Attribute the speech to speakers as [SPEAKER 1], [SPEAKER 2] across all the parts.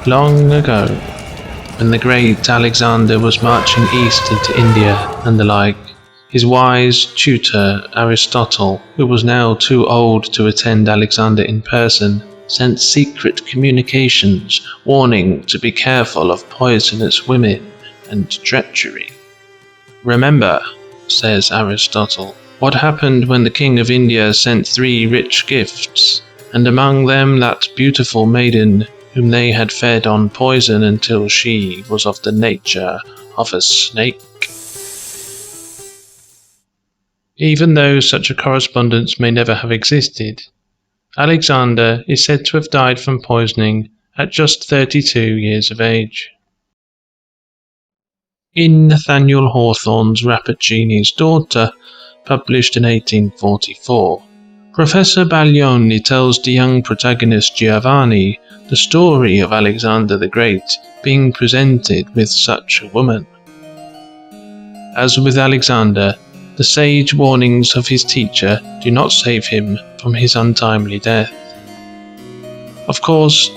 [SPEAKER 1] Long ago, when the great Alexander was marching east into India and the like, his wise tutor Aristotle, who was now too old to attend Alexander in person, sent secret communications warning to be careful of poisonous women and treachery. "Remember," says Aristotle, "what happened when the king of India sent 3 rich gifts, and among them that beautiful maiden whom they had fed on poison until she was of the nature of a snake." Even though such a correspondence may never have existed, Alexander is said to have died from poisoning at just 32 years of age. In Nathaniel Hawthorne's Rappaccini's Daughter, published in 1844, Professor Baglioni tells the young protagonist Giovanni the story of Alexander the Great being presented with such a woman. As with Alexander, the sage warnings of his teacher do not save him from his untimely death. Of course,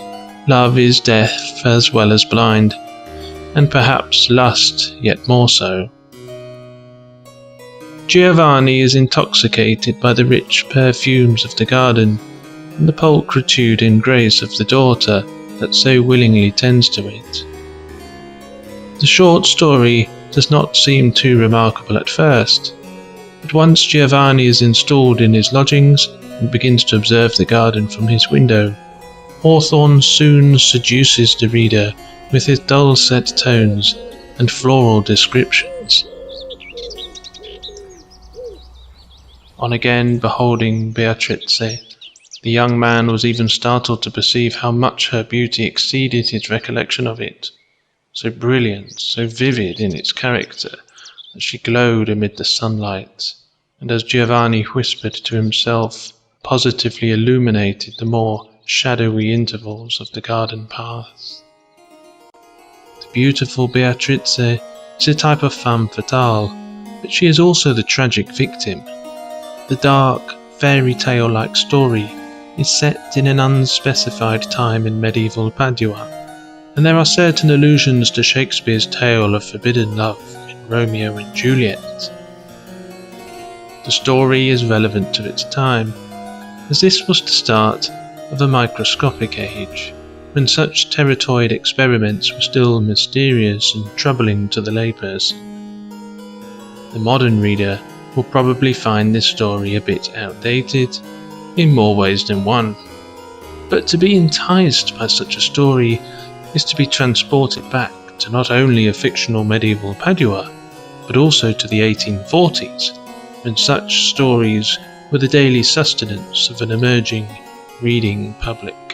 [SPEAKER 1] love is deaf as well as blind, and perhaps lust yet more so. Giovanni is intoxicated by the rich perfumes of the garden, and the pulchritude and grace of the daughter that so willingly tends to it. The short story does not seem too remarkable at first, but once Giovanni is installed in his lodgings and begins to observe the garden from his window, Hawthorne soon seduces the reader with his dulcet tones and floral descriptions. On again beholding Beatrice, the young man was even startled to perceive how much her beauty exceeded his recollection of it, so brilliant, so vivid in its character, that she glowed amid the sunlight, and as Giovanni whispered to himself, positively illuminated the more shadowy intervals of the garden paths. The beautiful Beatrice is a type of femme fatale, but she is also the tragic victim. The dark, fairy tale-like story is set in an unspecified time in medieval Padua, and there are certain allusions to Shakespeare's tale of forbidden love in Romeo and Juliet. The story is relevant to its time, as this was the start of a microscopic age, when such teratoid experiments were still mysterious and troubling to the layperson. The modern reader will probably find this story a bit outdated, in more ways than one. But to be enticed by such a story is to be transported back to not only a fictional medieval Padua, but also to the 1840s, when such stories were the daily sustenance of an emerging reading public.